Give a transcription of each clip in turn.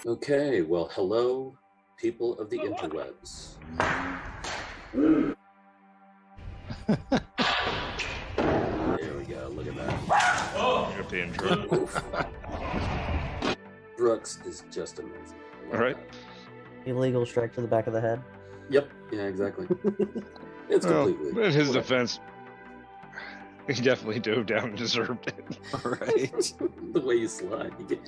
Okay, well, hello, people of the interwebs. There we go, look at that. Oh, the intro. Brooks is just amazing. All right. Illegal strike to the back of the head. Yep, yeah, exactly. It's Well, completely. in his defense, he definitely dove down and deserved it. Right. The way you slide, you can't,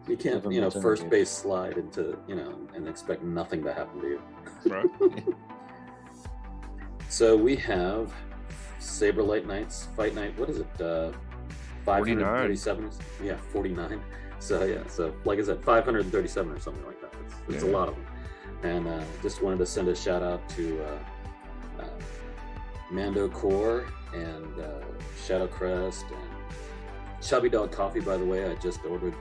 Give him a first turn, base slide into, and expect nothing to happen to you. Right. So we have Saberlight Knights Fight Night. What is it? 537? Yeah, 49. So yeah, so like I said, 537 or something like that. It's a lot of them. And just wanted to send a shout out to Mando Core and Shadow Crest and Chubby Dog Coffee. By the way, I just ordered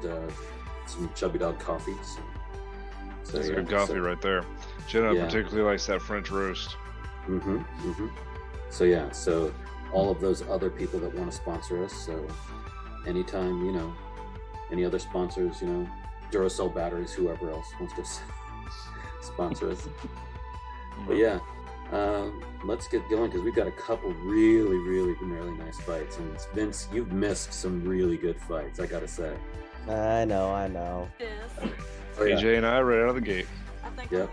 some Chubby Dog coffee. So That's yeah, good coffee right there. Jenna Yeah. particularly likes that French roast. So yeah, so all of those other people that want to sponsor us. So anytime, any other sponsors, Duracell batteries, whoever else wants to sponsor us. But yeah, let's get going because we've got a couple really, really, really nice fights. And Vince, you've missed some really good fights, I gotta say. I know. Oh, yeah. AJ and I right out of the gate. Yep.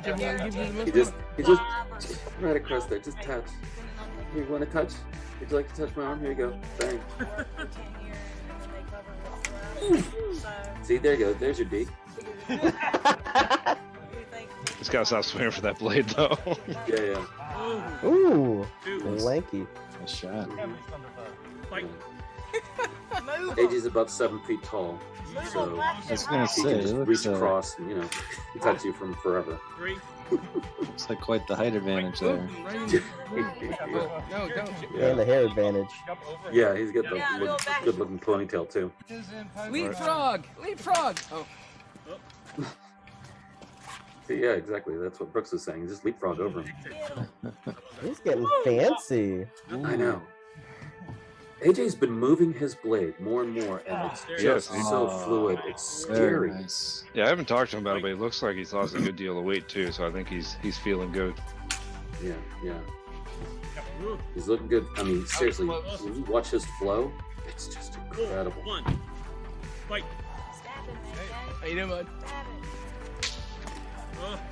He He just right across there. Just touch. You want to touch? Would you like to touch my arm? Here you go. Bang. See, there you go. There's your D. He's got to stop swinging for that blade, though. Yeah. Ooh, lanky. Nice shot. AJ's about 7 feet tall, so I was gonna he say, can it just looks, reach across and touch you from forever. looks like quite the height advantage there. And the hair advantage. Yeah, he's got the good-looking ponytail too. Leapfrog! Oh, Yeah, exactly. That's what Brooks was saying. Just leapfrog over him. He's getting fancy. I know. AJ's been moving his blade more and more, and it's just Yes. so fluid. It's Very scary. nice. Yeah, I haven't talked to him about it, but it looks like he's lost a good deal of weight, too. So I think he's feeling good. Yeah. He's looking good. I mean, seriously, when you watch his flow, it's just incredible. Fight. How you doing, bud?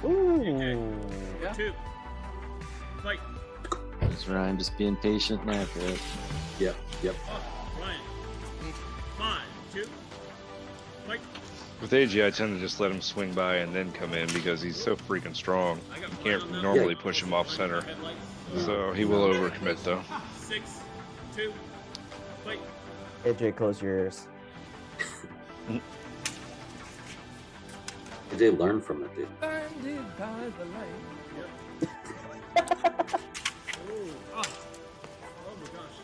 Ooh. Two. Fight. There's Ryan just being patient and accurate. Yep. Ryan. 5, 2. Fight. With AJ, I tend to just let him swing by and then come in because he's so freaking strong. You can't normally push him off center. So he will overcommit, though. 6, 2. Fight. AJ, close your ears. AJ learned from it, dude. Blinded by the light. Oh my gosh.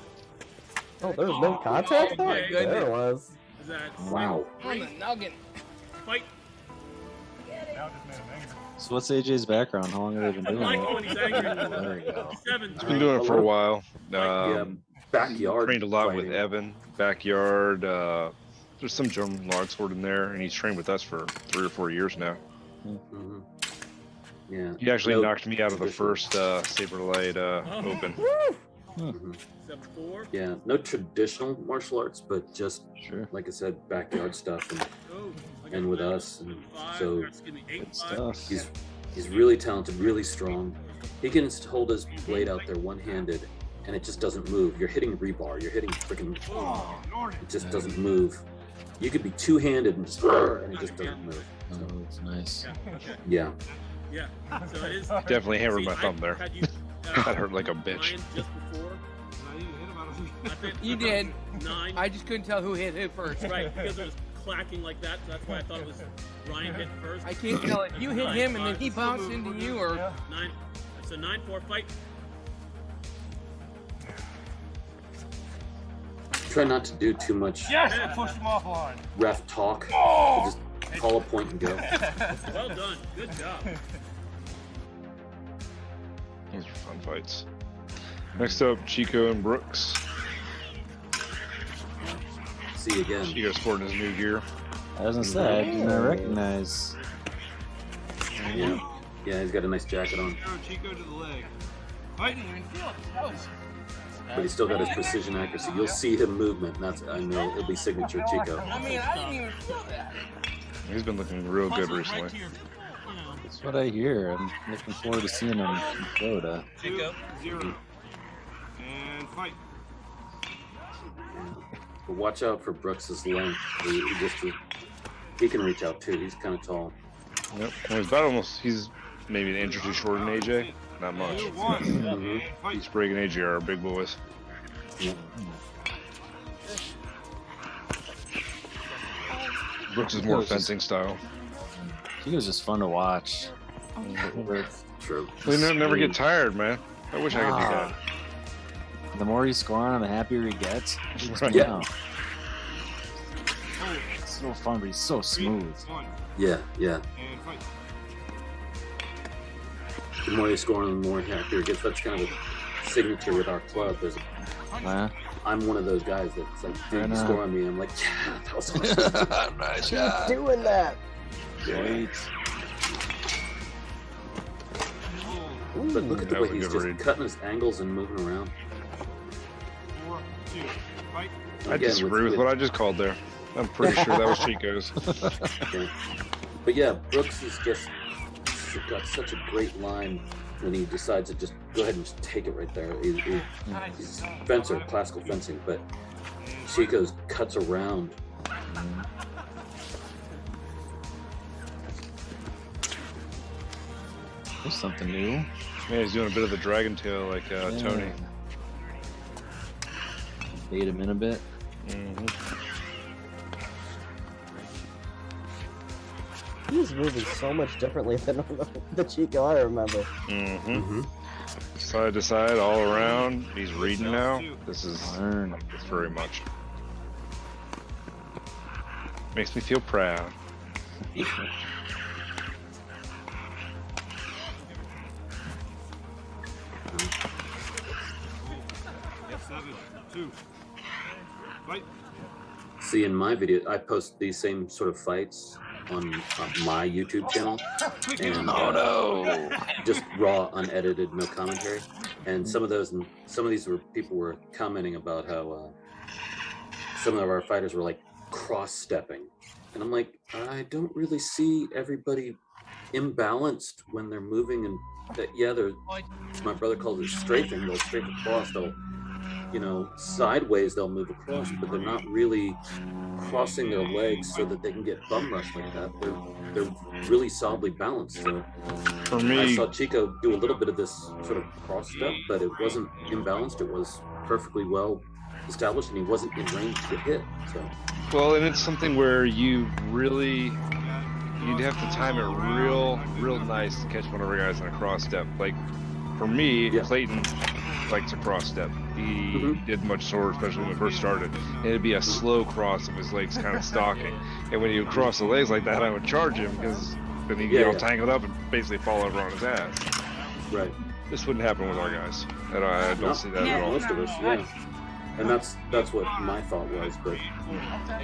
Oh, there was no contact? Oh, my goodness. There was. Is that Wow. on the noggin? Fight. So what's AJ's background? How long have they been doing Like it? when he's angry. There you go. 7. He's been doing it for a while. Yeah, backyard. Trained a lot with fighting. Evan. Backyard. There's some German longsword in there, and he's trained with us for 3 or 4 years now. Mhm. Yeah. He actually No knocked me out of the traditional- first Saberlight Open. Mhm. 7, 4. Yeah, no traditional martial arts, but just Sure. like I said, backyard stuff, Oh, and with us, and so Excuse me, 8, Good 5. stuff. he's really talented, really strong. He can hold his blade out there one-handed, and it just doesn't move. You're hitting rebar. You're hitting freaking. It just doesn't move. You could be two-handed and just, and it just doesn't move. Oh, that's nice. Yeah. Yeah. So it is. Definitely hammered See, my thumb there. had you, That hurt like a bitch. Ryan just before. You did. 9. I just couldn't tell who hit who first. Right, because it was clacking like that, so that's why I thought it was Ryan hit first. I can't tell if you hit him and then he bounced into you or 9. So 9-4 fight. Try not to do too much Push him offline. ref talk. Just call a point and go. Well done. Good job. These are fun fights. Next up, Chico and Brooks. See you again. Chico sporting his new gear. I was gonna say, I did not recognize. Yeah, yeah, he's got a nice jacket on, Chico to the leg. I didn't even feel it. That was. but he's still got his precision accuracy. You'll see him movement, and that's, I know it'll be signature Chico. I mean, I didn't even feel that. He's been looking real good recently. That's what I hear. I'm looking forward to seeing him in Florida. 2-0. And fight. But watch out for Brooks's length. He can reach out too. He's kind of tall. Yep. Well, he's about almost. He's maybe an inch or two shorter than AJ. Not much. 2-1. Mhm. Fight. He's Sprague and AJ are big boys. Yeah. Brooks is more fencing style. He was just fun to watch. True. We never get tired, man. I wish I could do that. The more he's scoring on, the happier he gets. Right. Yeah. It's so fun, but he's so smooth. 1. Yeah, yeah. And fight. The more you score, the more happier it gets. That's kind of a signature with our club. I'm one of those guys that's like, dude, you score on me. I'm like, yeah, that was awesome. Nice Keep shot. doing that. Wait. But look at the That way was a he's good just read. cutting his angles and moving around. 4-2. Fight. I disagree with what I just called there. I'm pretty sure that was Chico's. Yeah. But yeah, Brooks is just got such a great line when he decides to just go ahead and just take it right there. He's a fencer, classical fencing, but Chico's cuts around. There's something new. Yeah, he's doing a bit of the dragon tail like Tony. Bait him in a bit. He's moving so much differently than the Chico I remember. Mm-hmm. Side to side, all around. He's reading now. This is Learn. it's very much. Makes me feel proud. Yes, 7-2. Fight. See, in my video, I post these same sort of fights on my YouTube channel, and just raw, unedited, no commentary. And some of these were people were commenting about how some of our fighters were like cross-stepping, and I'm like, I don't really see everybody imbalanced when they're moving, and that they're, my brother calls it strafing. They'll strafe across. They'll, sideways they'll move across, but they're not really crossing their legs so that they can get bum rushed like that. They're really solidly balanced. So For I me, saw Chico do a little bit of this sort of cross step, but it wasn't imbalanced. It was perfectly well established, and he wasn't in range to get hit. So well, and it's something where you'd have to time it real nice to catch one of our guys in a cross step. Like for me, Clayton likes a cross step. He did much sore, especially when we first started. And it'd be a slow cross of his legs kind of stalking. And when he would cross the legs like that, I would charge him because then he'd get all tangled up and basically fall over on his ass. right, This wouldn't happen with our guys. I don't see that at all. most of us, and that's what my thought was. But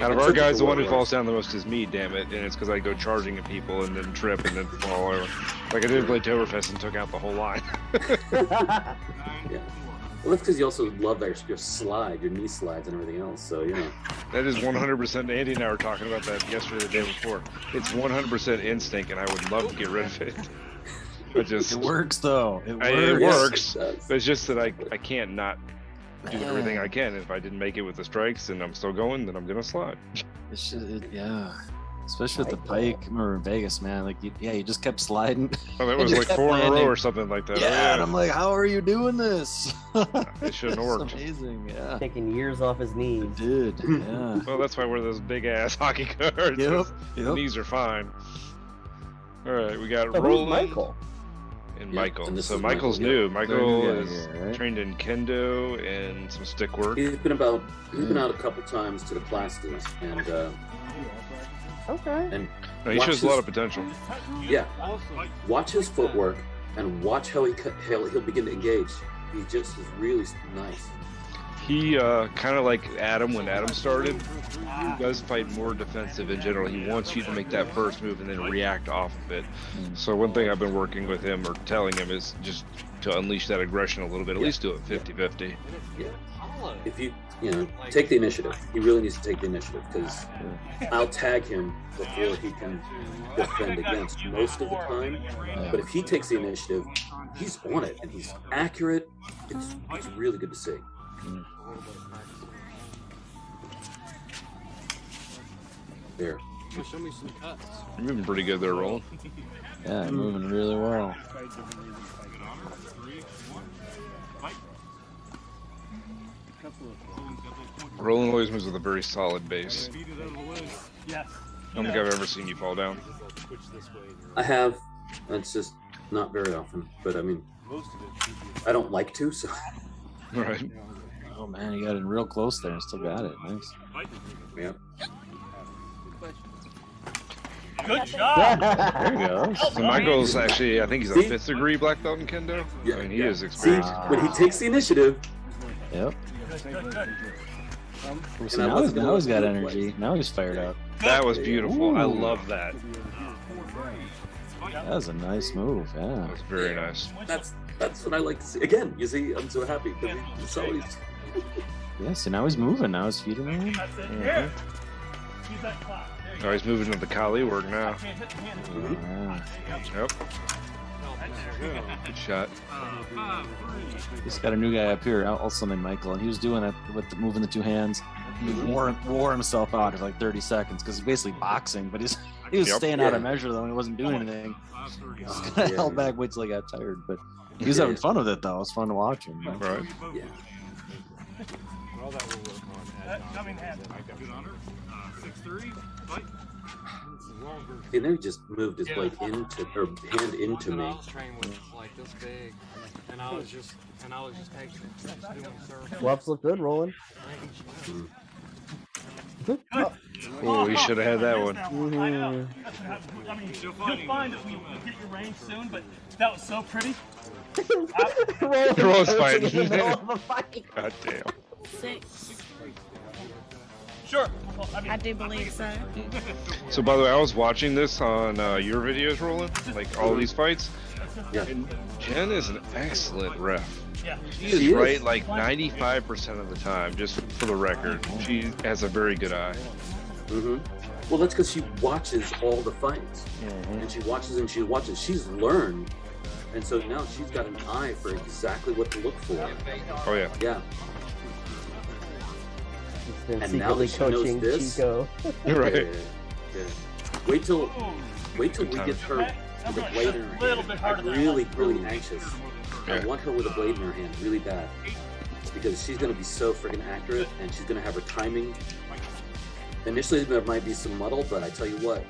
Out of our guys, the one who falls down the most is me, damn it. And it's because I go charging at people and then trip and then fall over. Like I did play Toberfest and took out the whole line. yeah. Well, that's because you also love your slide, your knee slides, and everything else. So That is 100%. Andy and I were talking about that yesterday, the day before. It's 100% instinct, and I would love to get rid of it. But just It works though. It works. It works. It does. But it's just that I can't not do everything I can. If I didn't make it with the strikes and I'm still going, then I'm gonna slide. It's just, especially with the pike. I remember in Vegas, man. Like, you just kept sliding. Oh, that was You like kept 4 in a row landing. or something like that. Yeah, and I'm like, how are you doing this? It shouldn't have worked. It's amazing, yeah. Taking years off his knees. Dude, yeah. Well, that's why we're those big ass hockey cards. Yep, The yep. knees are fine. All right, we got So who's Roland Michael? and Yeah, Michael. and this So is Michael's Michael, new. Michael Very new is guy here, right? trained in kendo and some stick work. he's been out a couple times to the classes, and Okay. No, he watch shows a lot his- of potential. watch his footwork and watch how he'll begin to engage. He just is really nice. He kind of like Adam when Adam started. He does fight more defensive in general. He wants you to make that first move and then react off of it. So one thing I've been working with him or telling him is just to unleash that aggression a little bit. At least do it 50-50. Yeah. If you take the initiative, he really needs to take the initiative because I'll tag him before he can defend against most of the time. But if he takes the initiative, he's on it and he's accurate. It's really good to see. There. Show me some cuts. You're moving pretty good there, Roland. Yeah, moving really well. Roland always moves with a very solid base. Yes. I don't think I've ever seen you fall down. I have. It's just not very often. But I mean, I don't like to, so. Right. Oh man, you got it real close there and still got it. Nice. Yeah. Good job. There you go. So my goal is actually, I think he's a 5th degree black belt in Kendo. Yeah, I mean, he is See, experienced. when he takes the initiative, Yep. Good. So now he's got energy. Now he's fired up. That was beautiful. I Ooh. love that. That was a nice move. Yeah. That was very nice. that's what I like to see. Again, you see, I'm so happy because it's always. Yeah. So now he's moving. Now his feet are moving. That's it. Here. Use that clock. Oh, he's moving to the Kali work now. Can't hit the hand. Yeah. Yep. Good shot. He's got a new guy up here, also named Michael, and he was doing it with moving the two hands. He wore himself out for like 30 seconds because he's basically boxing, but he was staying out of measure though. And he wasn't doing anything. He just kind of held back, wait till he got tired. But he was having fun with it though. It was fun to watch him. Right. Yeah. Coming hand. Good honor. 6-3. Fight. And then he just moved his blade into or hand into me. I was training with like this big, and I was just taking it, just doing circles. Gloves look good, Roland. Oh, he should have had that one. I know. That's what happens. I mean, you'll find that we get your range soon, but that was so pretty. Roland's fighting. in the middle of a fight. God damn. 6. Sure. Well, I mean, I do believe so. So, by the way, I was watching this on your videos, Roland, like all these fights. Yeah. And Jen is an excellent ref. yeah. She is right like 95% of the time, just for the record. She has a very good eye. Well, that's because she watches all the fights, and she watches and she watches. She's learned, and so now she's got an eye for exactly what to look for. Oh, yeah. Yeah. Been And now that secretly she knows coaching this- Chico. Right. Yeah. Wait till we get her with a blade in her Little hand. bit harder I'm than I really, like. really anxious. I Yeah. want her with a blade in her hand really bad because she's going to be so freaking accurate and she's going to have her timing. Initially, there might be some muddle, but I tell you what,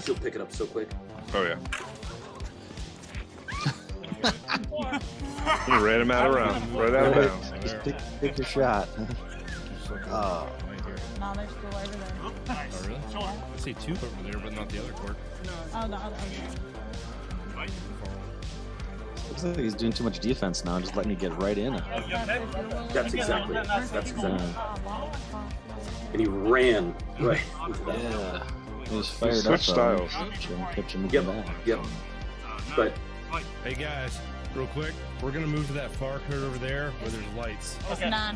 she'll pick it up so quick. Oh, yeah. You ran him out of round, right out of bounds. Just pick your shot. Oh. No, they're still over there. Nice. Oh, really? Sure. I see 2 over there, but not the other court. Oh, the other one. Looks like he's doing too much defense now, just letting me get right in. That's exactly it. That's exactly it. And he ran right into that. Yeah. He was fired up. Switch styles. Kept you Yep, moving back. yep. But Hey guys, real quick, we're gonna move to that far court over there where there's lights. It's Okay. 9-4.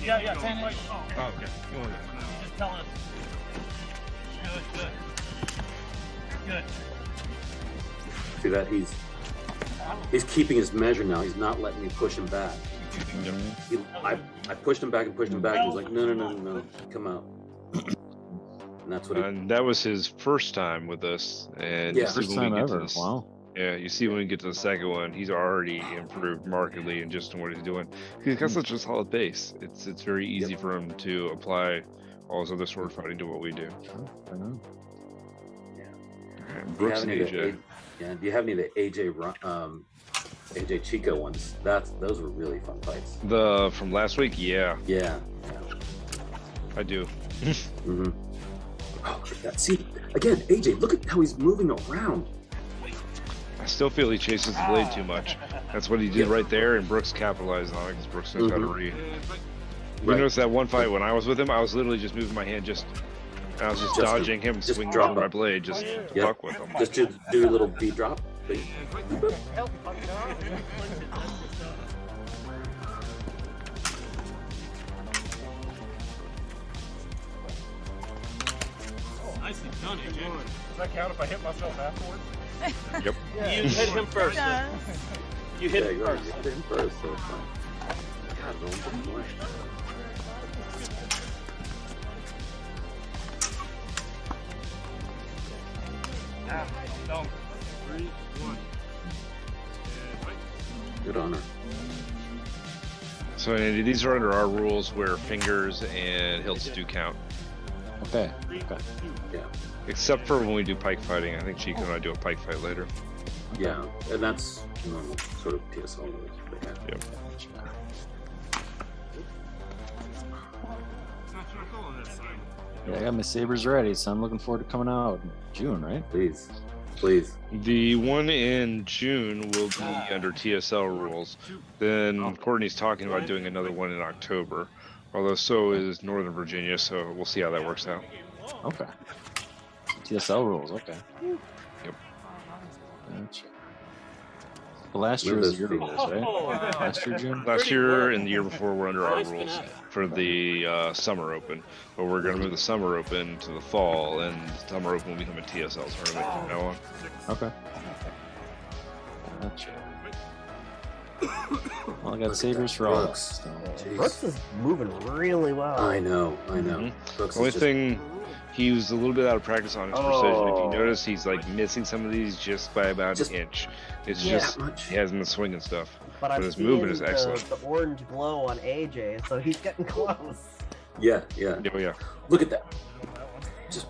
Yeah. Finish. Oh, okay. You want Just telling us. Good. see that he's keeping his measure now. He's not letting me push him back. I pushed him back and pushed him back. He was like, no, come out. And that's what he. And that was his first time with us. And Yeah. you see First when we time get to ever. this- Wow. Yeah, you see when we get to the second one, he's already improved markedly in just in what he's doing. He's got such a solid base. It's very easy for him to apply all his other sword fighting to what we do. I know. And Do you Brooks have and any of the AJ. Do you have any of the AJ Chico ones? Those were really fun fights. The from last week, yeah, Yeah. I do. Mm-hmm. Oh, look at that. See, again, AJ, look at how he's moving around. I still feel he chases the blade too much. That's what he did right there, and Brooks capitalized on it because Brooks knows how to read. You notice that one fight when I was with him, I was literally just moving my hand, I was just dodging him, just swinging drop over my it. blade, just Yep. fuck with him. Just do a little B drop. Please. Nicely done, AJ. Does that count if I hit myself afterwards? Yep. You hit him first. Does. You hit him you first. hit him first, so it's fine. God, no one did more. Don't. 3, 1. Good on her. So Andy, these are under our rules where fingers and hilts do count. Okay. Okay. Yeah. Except for when we do pike fighting. I think Chico and I do a pike fight later. Yeah, and that's normal sort of TSL rules. They have. Yep. Yeah, I got my sabers ready, so I'm looking forward to coming out in June, right? Please, please. The one in June will be under TSL rules. Then Courtney's talking about doing another one in October. Although so is Northern Virginia, so we'll see how that works out. Okay. TSL rules, okay. Yep. Gotcha. Well, last year was your rules, right? Last year, June? Last year and the year before were under our rules for the Summer Open. But we're going to move the Summer Open to the fall, and the Summer Open will become a TSL tournament from now on. Okay. Gotcha. Well, I got sabers for all. Brooks. So. Jeez. Brooks is moving really well. I know. Mhm. Brooks The only is just- thing, he was a little bit out of practice on his precision. If you notice, he's like missing some of these just by about Just- an inch. It's yeah, just, much. he hasn't been swinging stuff. But I'm his seeing movement is excellent. the orange glow on AJ, so he's getting close. Yeah. Oh, yeah. Look at that. Just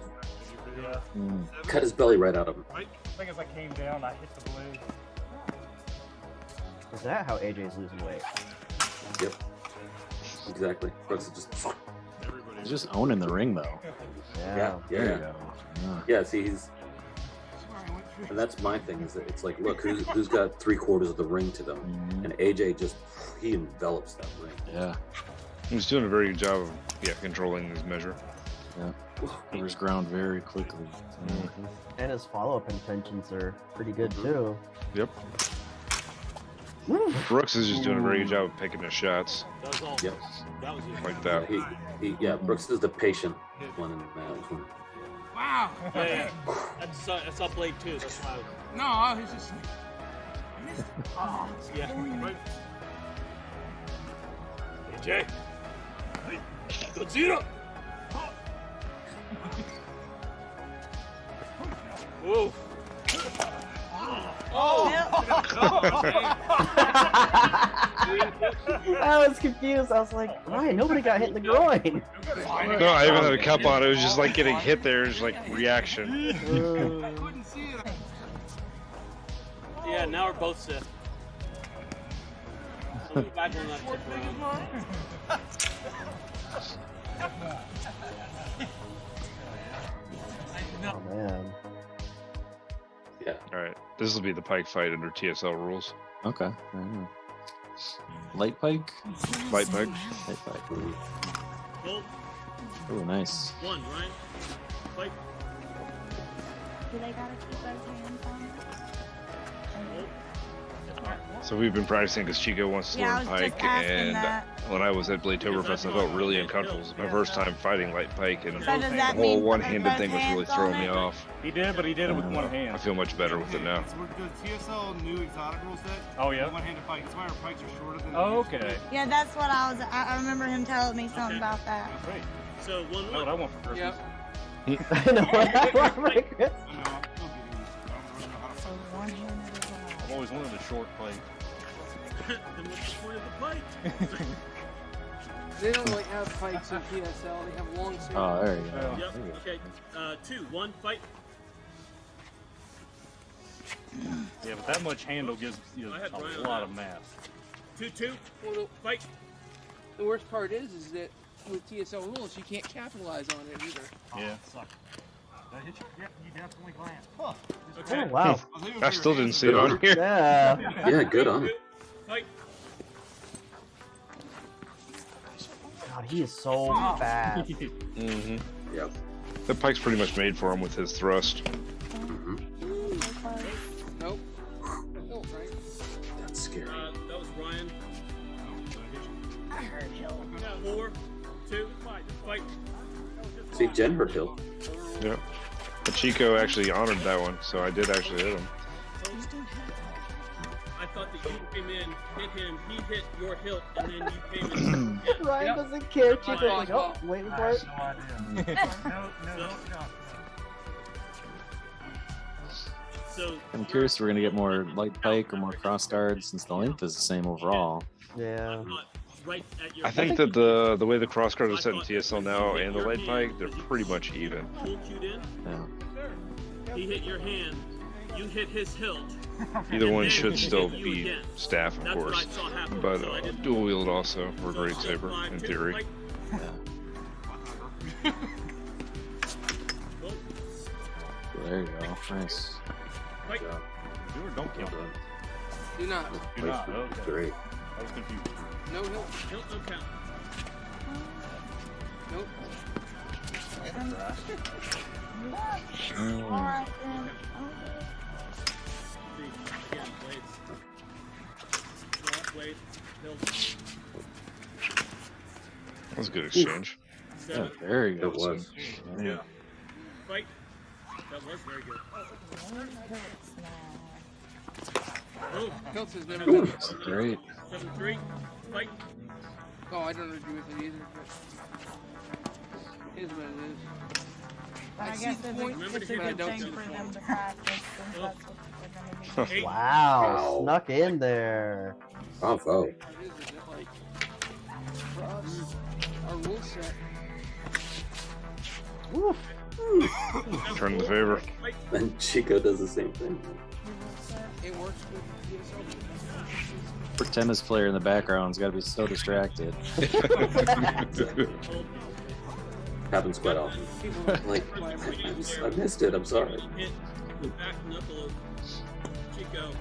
cut his belly right out of him. I think as I came down, I hit the blade. Is that how AJ's losing weight? Yep. Exactly. Brooks is just. He's just owning the ring, though. Yeah. There you Yeah. go. Yeah. Yeah. See, he's. And that's my thing is that it's like, look, who's got 3/4 of the ring to them, and AJ just he envelops that ring. Yeah. He's doing a very good job of controlling his measure. Covers ground very quickly. And his follow-up intentions are pretty good too. Yep. Brooks is just doing a very good job of picking his shots That was all. Yep. That was you. like that. Yeah. Brooks is the patient one in that one. Wow. Yeah. That's up blade too. That's why. No, it's just. Yeah. Right. AJ. Godzilla. Whoa. I was confused. I was like, why? Nobody got hit in the groin. No, I even had a cup on. It was just like getting hit there. It's like reaction. Yeah, now we're both sick. So back on that tip around. Oh man. Yeah. All right, this will be the pike fight under TSL rules. Okay. Alright. Light pike? Light pike. Light pike. Go. Oh, nice. One, right? Fight. Do they gotta keep those hands on? So we've been practicing because Chico wants to Yeah, I learn was just pike, asking and that. when I was at Bladetoberfest, I felt really uncomfortable. It was my first time fighting light pike, and So does the that whole mean one-handed both thing was really hands on throwing me it? off. He did, but he did it with one I hand. feel much better with it now. The TSL new exotic rule set. Oh, yeah? One-handed pike. That's why our pikes are shorter than. Oh, okay. Yeah, that's what I remember him telling me something about that. Great. So one, That's what I want for Christmas. I know what I want for Christmas. I know. I'm still getting used to it. I don't know how to. So one-handed is allowed. I've always wanted a short plate. then what's the point of the fight? They don't like have pikes in PSL. They have long sabers. Oh, there you go. Yep. Okay. 2, 1, fight. Yeah, but that much handle gives you I had Brian a on lot that. of mass. 2, 2, Well, fight. the worst part is that with TSL rules, you can't capitalize on it either. Yeah. That hit you? Yeah, you definitely glanced. Huh. Okay. Oh wow. I still didn't see it on here. Yeah. Yeah. Good on. Fight. God, he is so fast. Mm-hmm. Yep. The pike's pretty much made for him with his thrust. Mm-hmm. Nope. Nope, right? That's scary. That was Ryan. 4, 2, fight. See, Jen hurt Hill. Yeah. But Chico actually honored that one, so I did actually hit him. I thought that you came in, hit him, he hit your hilt, and then you came in. Ryan doesn't care. Chico's like, oh, waiting for it. So I'm curious if we're gonna get more light pike or more cross guards since the length is the same overall. Yeah. right at your I think that the way the cross guard is set in TSL now and the light pike, they're pretty much even. Yeah. He hit your hand, you hit his hilt. Either one should still be staff, of course, but dual wield also, or great saber in theory. There you go. Nice. Fight. Do or don't kill. Do not. Do not. Okay. Great. I was confused. No hilt. Hilt no count. Nope. Alright then. Again, blades. Blade, hilt. That was a good exchange. Yeah, very good. It was. Yeah. Fight. That was very good. Hilts has never been. That's great. 7-3. Fight. Oh, I don't agree with it either, but it is what it is. But I see guess the it's point, a but I good don't thing see the for them point. to practice since that's what they're gonna be. Wow, snuck in there. Bravo. It is, isn't it? Like, for us, our rule set, Woof. Turn the favor. And Chico does the same thing. it works with TSL. Poor tennis player in the background's got to be so distracted. Happens quite often. Like, I missed it. I'm sorry. Hit the back knuckle of Chico.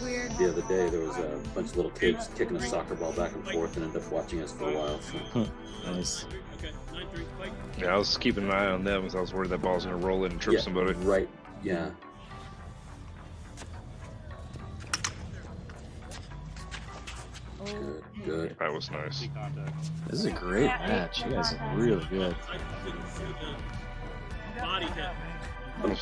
Weird. The other day, there was a bunch of little kids kicking a soccer ball back and forth and ended up watching us for a while. So. Nice. Okay, 9-3. Fight. Yeah, I was keeping an eye on them because I was worried that ball's gonna roll in and trip Yeah, somebody. right. Yeah. Good. Good. That was nice. This is a great match. You guys are really good. I didn't see the body hit.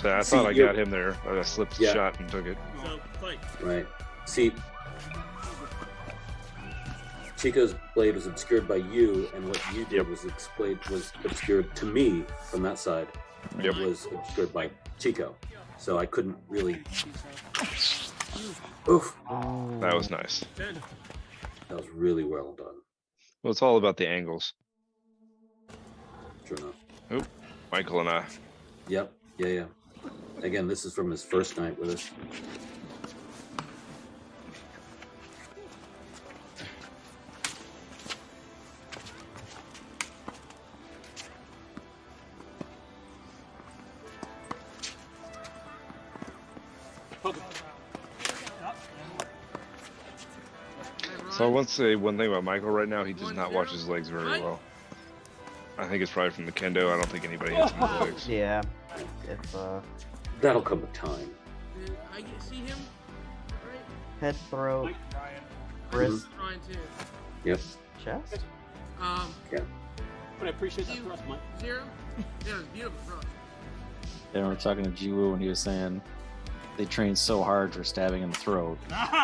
I See, thought I you're- got him there. I slipped the Yeah. shot and took it. So, fight. Right. See, Chico's blade was obscured by you, and what you did was obscured to me from that side. Yep. It was obscured by Chico, so I couldn't really. Oof. That was nice. 10. That was really well done. Well, it's all about the angles. Sure enough. Oop, Michael and I. Yep. Yeah. Again, this is from his first night with us. So I want to say one thing about Michael right now. He does not watch his legs very well. I think it's probably from the kendo. I don't think anybody hits him with the legs. Yeah. It's That'll come with time. I see him, right? head, throat, wrist, Trying to. Yep. chest. Yeah. But I appreciate that thrust, Mike. 0? Yeah, it was beautiful thrust. Yeah, we were talking to Jiwoo and he was saying they train so hard for stabbing in the throat.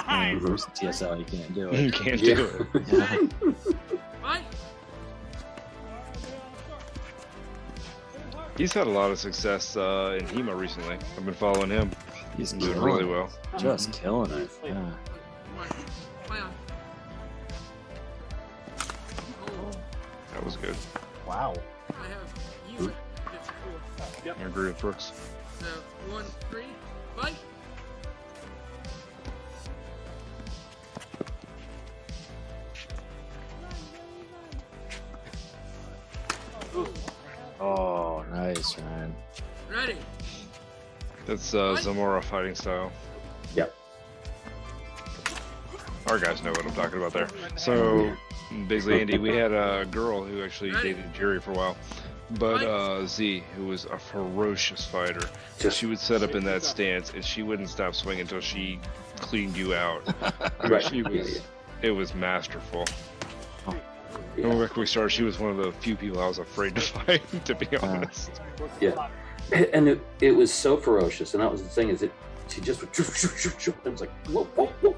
And versus TSL, you can't do You it. can't Yeah. do it. Yeah. Right? He's had a lot of success in HEMA recently. I've been following him. He's doing killing really it. well. Just killing it. Nice. Yeah. Come on. Play on. Oh, That was good. Wow. I have you at 54. I agree with Brooks. So, 1, 3, fight. Oh, nice, man. Ready. That's Zamora fighting style. Yep. Our guys know what I'm talking about there. So Basically, Andy, we had a girl who actually dated Jerry for a while, but Z, who was a ferocious fighter. She would set up in that stance, and she wouldn't stop swinging until she cleaned you out. Right. She was, it was masterful. When we started, she was one of the few people I was afraid to fight, to be honest. Yeah, and it was so ferocious, and that was the thing, is it she just would it was like whoa, whoa, whoa.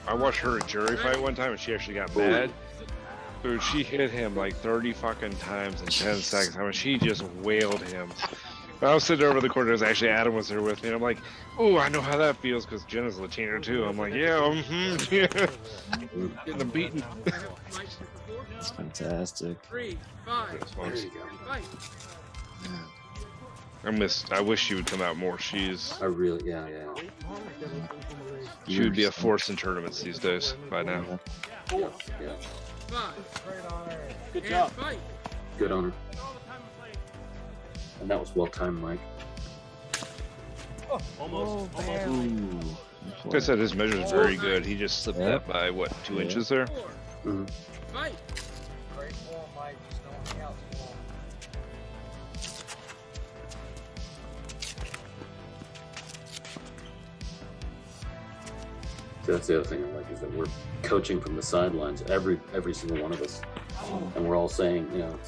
I watched her and Jerry fight one time, and she actually got mad. Dude, she hit him like 30 fucking times in 10 seconds. I mean, she just wailed him. I was sitting over in the corner, actually Adam was there with me, and I'm like, oh, I know how that feels, because Jenna's a Latina too. I'm like, yeah, yeah. Getting them beaten. That's fantastic. 3, 5. That's fun. There you go. I wish she would come out more. She's. I really, yeah. She would be a force in tournaments these days by now. Yeah. 5. Good job. Good on her. And that was well timed, Mike. Almost. Like I said, his measure is very good. He just slipped that by what, 2 inches there? Mm-hmm. Fight. Great form, Mike. Just don't count too long. So that's the other thing I like, is that we're coaching from the sidelines, every single one of us, and we're all saying, you know,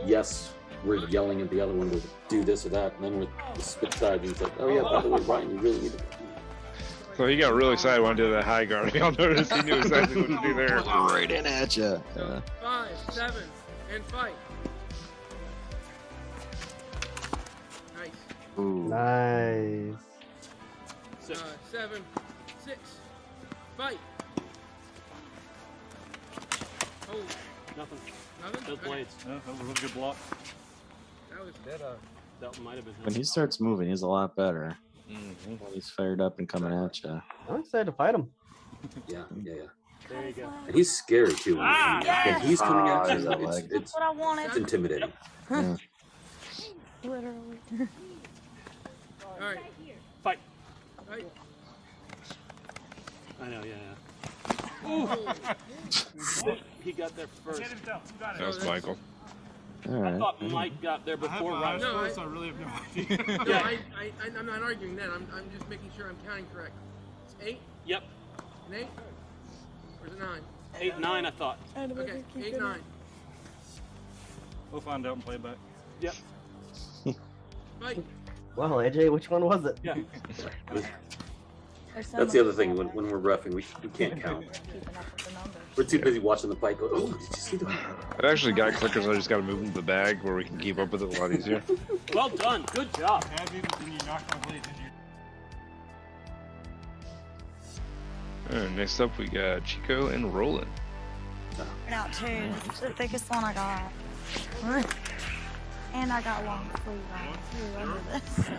yes, we're yelling at the other one to do this or that, and then we're the spit side, and it's like, oh yeah, by the way, Ryan, you really need to. So he got really excited when I did that high guard. Y'all noticed he knew exactly what to do there. Right in at you. 5, 7, and fight. Nice. Ooh. Nice. 7, 6, fight. Oh, Nothing. nothing. Those blades. That was a really good block. That was That might have been. When he starts moving, he's a lot better. When he's fired up and coming at you. I'm excited to fight him. Yeah. There you go. And he's scary too. When he's coming at he's you, that leg. it's What I wanted. intimidating. Yeah. Literally. all right. Fight. Fight. I know, He got there first. That was Michael. All I right. thought Mike got there before Ryan. No, I really have no idea. No, I'm not arguing that. I'm just making sure I'm counting correct. It's 8 Yep. and 8? Or is it 9? 8, 9, I thought. Okay, 8, 9. We'll find out and play it back. Yep. Fight. Well, AJ, which one was it? Yeah. That's the other thing, when we're roughing, we can't count. We're too busy watching the fight go, oh, did you see that? I've actually got clickers. I just got to move them to the bag where we can keep up with it a lot easier. Well done. Good job. Heavy, but then you knock my blades in your. All right, next up, we got Chico and Roland. Out too. It's the thickest one I got. And I got long sleeve on too under this.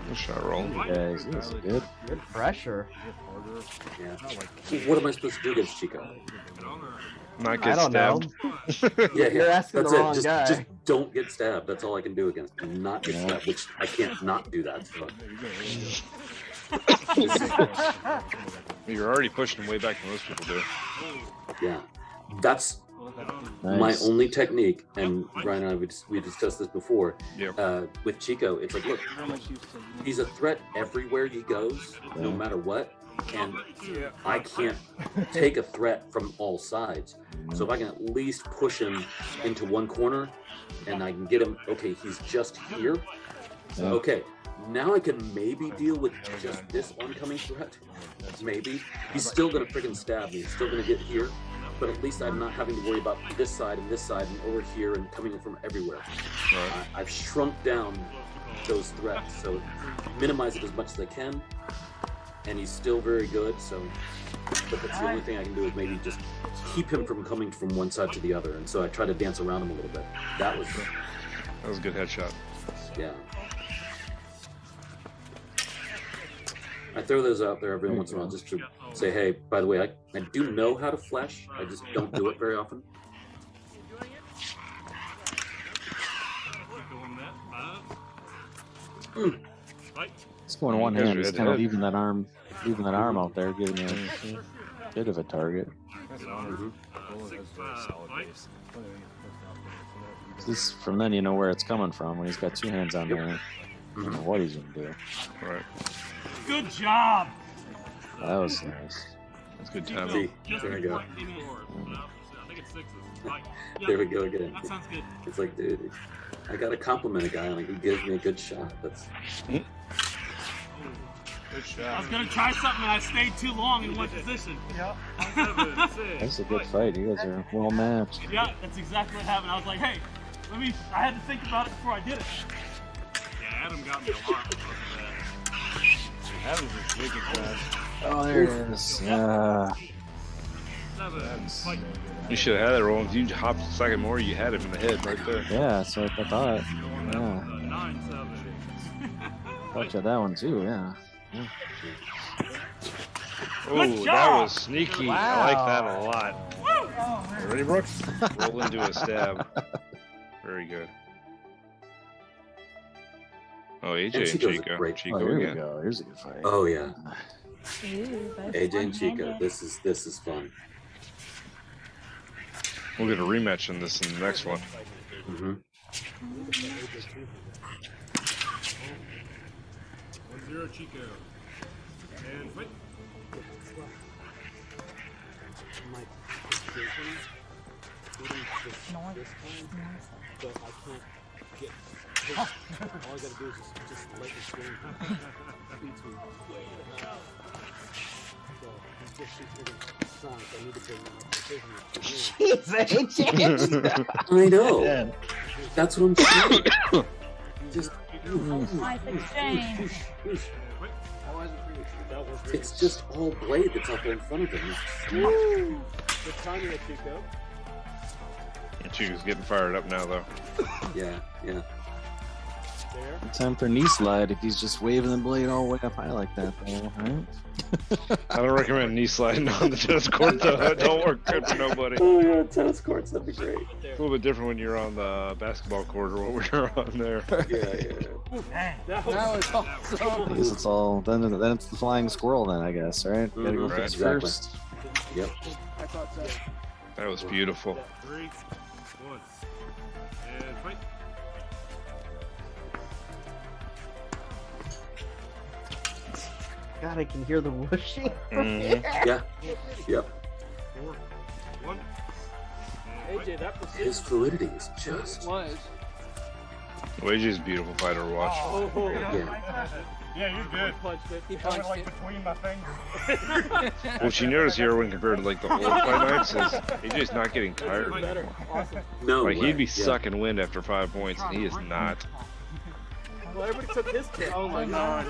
Good shot, Roland. Guys, this is good. Good pressure. Yeah. What am I supposed to do against Chico? Not I get don't stabbed. know. Yeah, You're asking that's the it. wrong guy. Just don't get stabbed. That's all I can do against. Do not get stabbed, which I can't not do that. So. You're already pushing them way back than most people do. Yeah, that's my Nice. only technique. And Ryan and I, we discussed this before. Yep. With Chico, it's like, look, he's a threat everywhere he goes, no matter what. And I can't take a threat from all sides. So if I can at least push him into one corner and I can get him, okay, he's just here. Yeah. Okay, now I can maybe deal with just this oncoming threat. Maybe. He's still gonna freaking stab me. He's still gonna get here. But at least I'm not having to worry about this side and over here and coming from everywhere. Right. I've shrunk down those threats, so minimize it as much as I can. And he's still very good, so, but that's the only thing I can do is maybe just keep him from coming from one side to the other. And so I try to dance around him a little bit. That was a good headshot. Yeah. I throw those out there every once in a while just to say, hey, by the way, I do know how to flesh. I just don't do it very often. He's going one hand. He's kind of leaving that arm out there, giving you a bit of a target. This, from then you know where it's coming from. When he's got two hands on there, you don't know what he's gonna do. Right. Good job. That was nice. That's good time. See, there we go. I think it's sixes. There we go again. That sounds good. It's like, dude, I gotta compliment a guy like he gives me a good shot. That's. Good shot. I was gonna try something and I stayed too long in one position. Yeah. That's a good fight. You guys are well matched. Yeah, that's exactly what happened. I was like, hey, I had to think about it before I did it. Yeah, Adam got me a lot because of that. Adam's just wicked fast. Oh, there it is. Yeah. You should have had it rolling. If you hopped a second more, you had him in the head right there. Yeah, that's what I thought. Yeah. 9-7. Thought you had that one too, yeah. Oh, that was sneaky. Wow. I like that a lot. You ready, Brooks? Roll into a stab. Very good. Oh, AJ and Chico. Great. Oh, here we go. Here's a good fight. Oh yeah. Ooh, both AJ and Chico. one-handed. This is fun. We'll get a rematch in this in the next one. Mm-hmm. 1-0 Chico. And fight. I know. That's what I'm saying. Just. Nice exchange. It's just all blade that's out there in front of him. Good timing, Chico. Chico's getting fired up now, though. Yeah. There. Time for knee slide if he's just waving the blade all the way up high like that, though, right? I don't recommend knee sliding on the tennis court, though. That don't work good for nobody. Oh yeah, tennis courts, that'd be great. It's a little bit different when you're on the basketball court or what we're on there. Yeah. That was awesome. I guess it's all then it's the flying squirrel then, I guess, right? Gotta go Right. face Exactly. first. Yep. I thought so. That was beautiful. 3, 1. And fight. God, I can hear the whooshing. Yeah. Yep. 4, 1. AJ, that was His fluidity is just. was. AJ's a beautiful fighter to watch. Oh, Yeah. Yeah, you're good. Punched it. He I went punched like it. between my fingers. What you notice here when compared to like the old fight nights is AJ's not getting tired. Better. Awesome. No. Like way. he'd be Yeah. sucking wind after 5 points, and he is not. Well, everybody took his kick. Oh my god.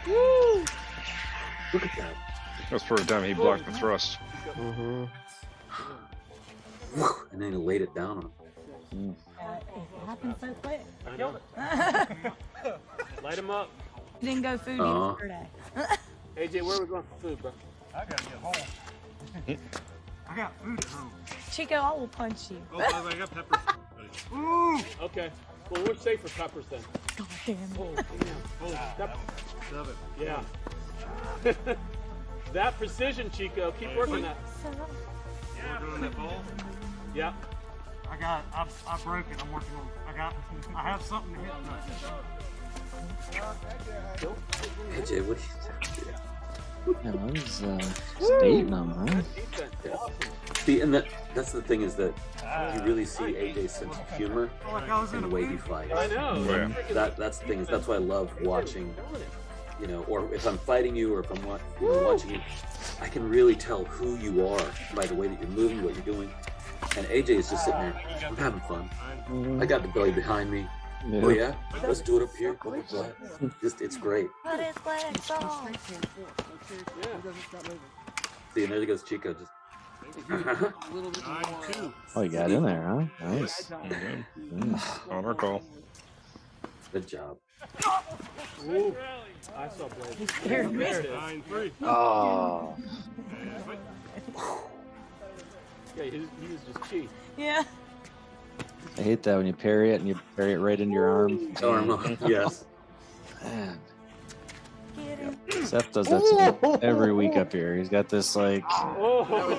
Woo! Look at that. That was the first time he blocked the thrust. Mm-hmm. And then he laid it down on him. It happened so quick. I killed it. Light him up. Didn't go food Aw. yesterday. AJ, where are we going for food, bro? I gotta get home. I got food at home. Chico, I will punch you. Oh, I got peppers. Ooh! Okay. Well, we're safe for peppers then. God damn it. Oh, damn. That, 7. yeah. That precision, Chico. Keep working that. Working on that ball. Yeah. I broke it. I'm working on. I have something to hit. AJ, what are you doing? Yeah, he's dating him, huh? Defense. Yeah. Awesome. See, and that's the thing is that you really see AJ's sense of humor in the way he fights. I know. Oh, yeah. That's the thing is that's why I love watching. You know, or if I'm fighting you, or if I'm watching you, I can really tell who you are by the way that you're moving, what you're doing. And AJ is just sitting there. I'm having fun. I got the belly behind me. Yeah. Oh yeah, let's do it up here. Blah, blah, blah. Just it's great. Put his legs on. See, and there goes Chico. Just. 9-2. Oh, you got in there, huh? Nice. On our call. Good job. Ooh. I saw Blade. He scared me. There it is. 9-3. Oh. Yeah, he was just cheap. Yeah. I hate that when you parry it and you parry it right into your arm. Yes. Man. Seth does that to me every week up here. He's got this like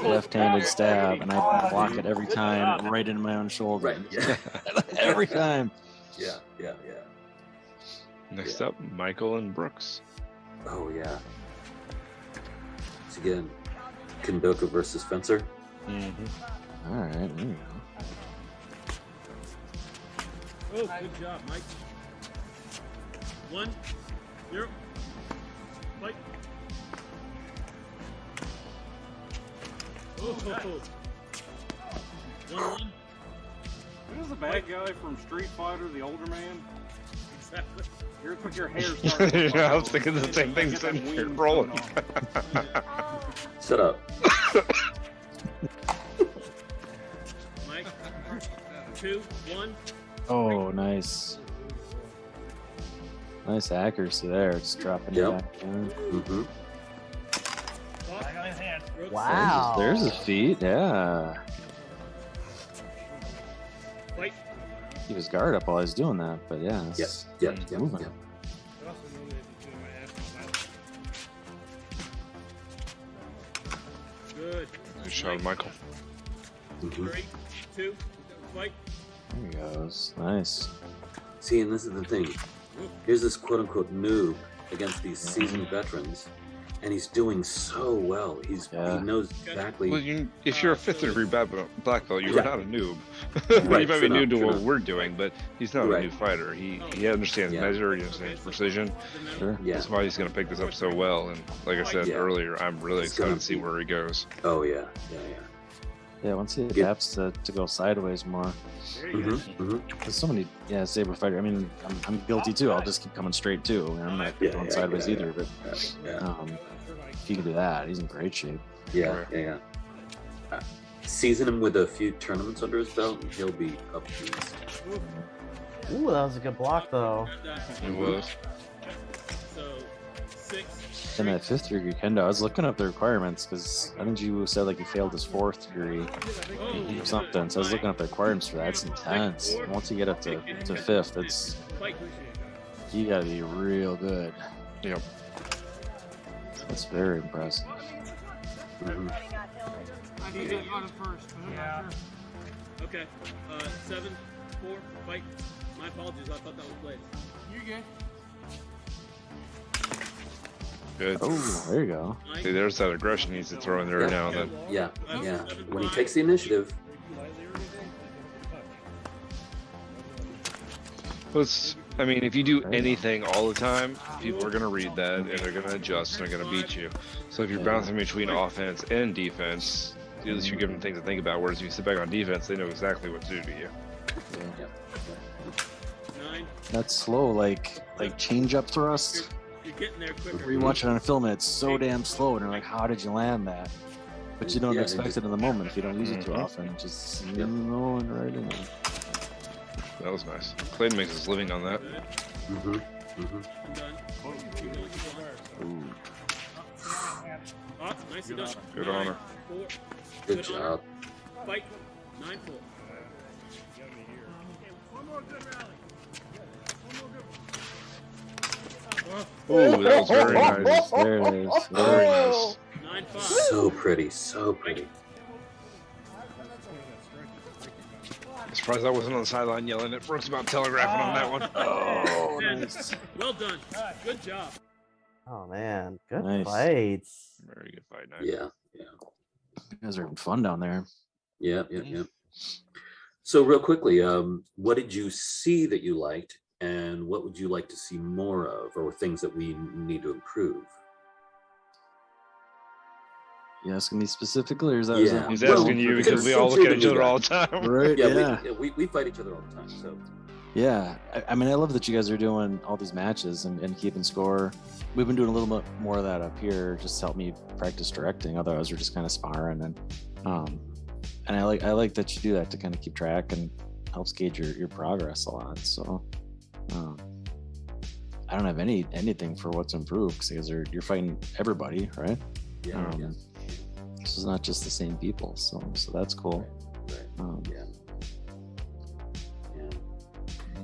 left-handed stab, and I block it every time right into my own shoulder. Right. Yeah. Every time. Yeah. Next up, Michael and Brooks. Oh yeah. So again, Kondoka versus Fencer. All right, there you go. Oh, good job, Mike. 1, 0. Fight. Oh, 1-1. Who's the bad guy from Street Fighter, the older man? Exactly. Here's what your hair starts. Yeah, I was thinking the same thing sitting here rolling. Shut up. Mike. 2, 1. Oh, nice. Nice accuracy there. Just dropping it back down. Mm-hmm. Wow. There's his feet. Yeah. Fight. Keep his guard up while he's doing that, but yeah. Yep. Moving. Good. Good shot, Michael. 3, 2, fight. There he goes. Nice. See, and this is the thing. Here's this quote-unquote noob against these seasoned veterans, and he's doing so well. He knows exactly. Well, if you're a 5th degree black belt, you're not a noob. Right, You might be new to what enough. we're doing, but he's not a new fighter. He understands measure, he understands precision. Sure. Yeah. That's why he's going to pick this up so well. And like I said earlier, I'm really excited to see where he goes. Oh yeah. Yeah, once he adapts to go sideways more. There's so many, saber fighter. I mean, I'm guilty too. I'll just keep coming straight too. I'm not going sideways either. But if he can do that, he's in great shape. Yeah. Season him with a few tournaments under his belt, and he'll be up beast. Ooh, that was a good block though. It was. So, 6. In that 5th degree kendo, I was looking up the requirements because I think you said like he failed his 4th degree or something. So I was looking up the requirements for that. It's intense. And once you get up to 5th, it's you gotta be real good. Yep. That's very impressive. I need to run it first. Yeah. Okay. 7, 4, fight. My apologies. I thought that was Blaze. You good? Good. Oh, there you go. See, there's that aggression he needs to throw in there now and then. Yeah. When he takes the initiative. I mean, if you do anything all the time, people are going to read that and they're going to adjust and they're going to beat you. So if you're bouncing between offense and defense, at least you're giving them things to think about. Whereas if you sit back on defense, they know exactly what to do to you. That's slow, like change up thrust. You're getting there quicker. You watch it on a film and it's so damn slow, and you're like, how did you land that? But you don't expect it in the moment if you don't use it too often. Just rolling right in there. That was nice. Clayton makes his living on that. I'm done. Nicely done. Good honor. 4. Good job. Fight. 9-4. Oh, that was very nice. There it is. Very nice. 9-5. So pretty. I'm surprised I wasn't on the sideline yelling at Brooks about telegraphing on that one. Oh, nice. Well done. Good job. Oh man, good Nice. fights. Very good fight. Nice. Yeah. You guys are having fun down there. Yeah. So real quickly, what did you see that you liked, and what would you like to see more of, or things that we need to improve? You asking me specifically, or is that? Yeah. He's asking you because we all look at each other all the time. Right. Yeah. We fight each other all the time. So Yeah. I mean, I love that you guys are doing all these matches and keeping score. We've been doing a little bit more of that up here, just to help me practice directing. Otherwise, we're just kind of sparring, and I like that you do that to kind of keep track and helps gauge your progress a lot. So I don't have anything for what's improved because you're fighting everybody, right? yeah. This is not just the same people, so that's cool. Right.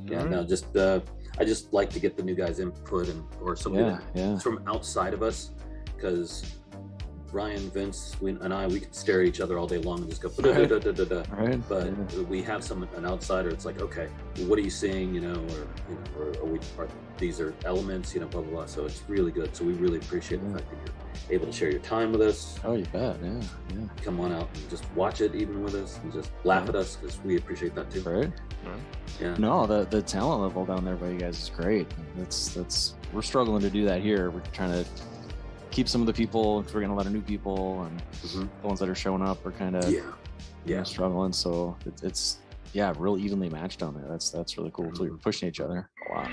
Yeah, no, just I just like to get the new guys' input or somebody that's from outside of us, because Ryan, Vince, and I, we could stare at each other all day long and just go Right. But we have an outsider. It's like, okay, what are you seeing? Or these are elements, blah blah blah. So it's really good. So we really appreciate the fact that you're able to share your time with us. Oh, you bet. Yeah. Come on out and just watch it even with us and just laugh at us, because we appreciate that too. Right. Yeah. No, the talent level down there by you guys is great. That's we're struggling to do that here. We're trying to keep some of the people. We're getting a lot of new people, and the ones that are showing up are kind of struggling. So it's real evenly matched down there. That's really cool. So we're pushing each other a lot.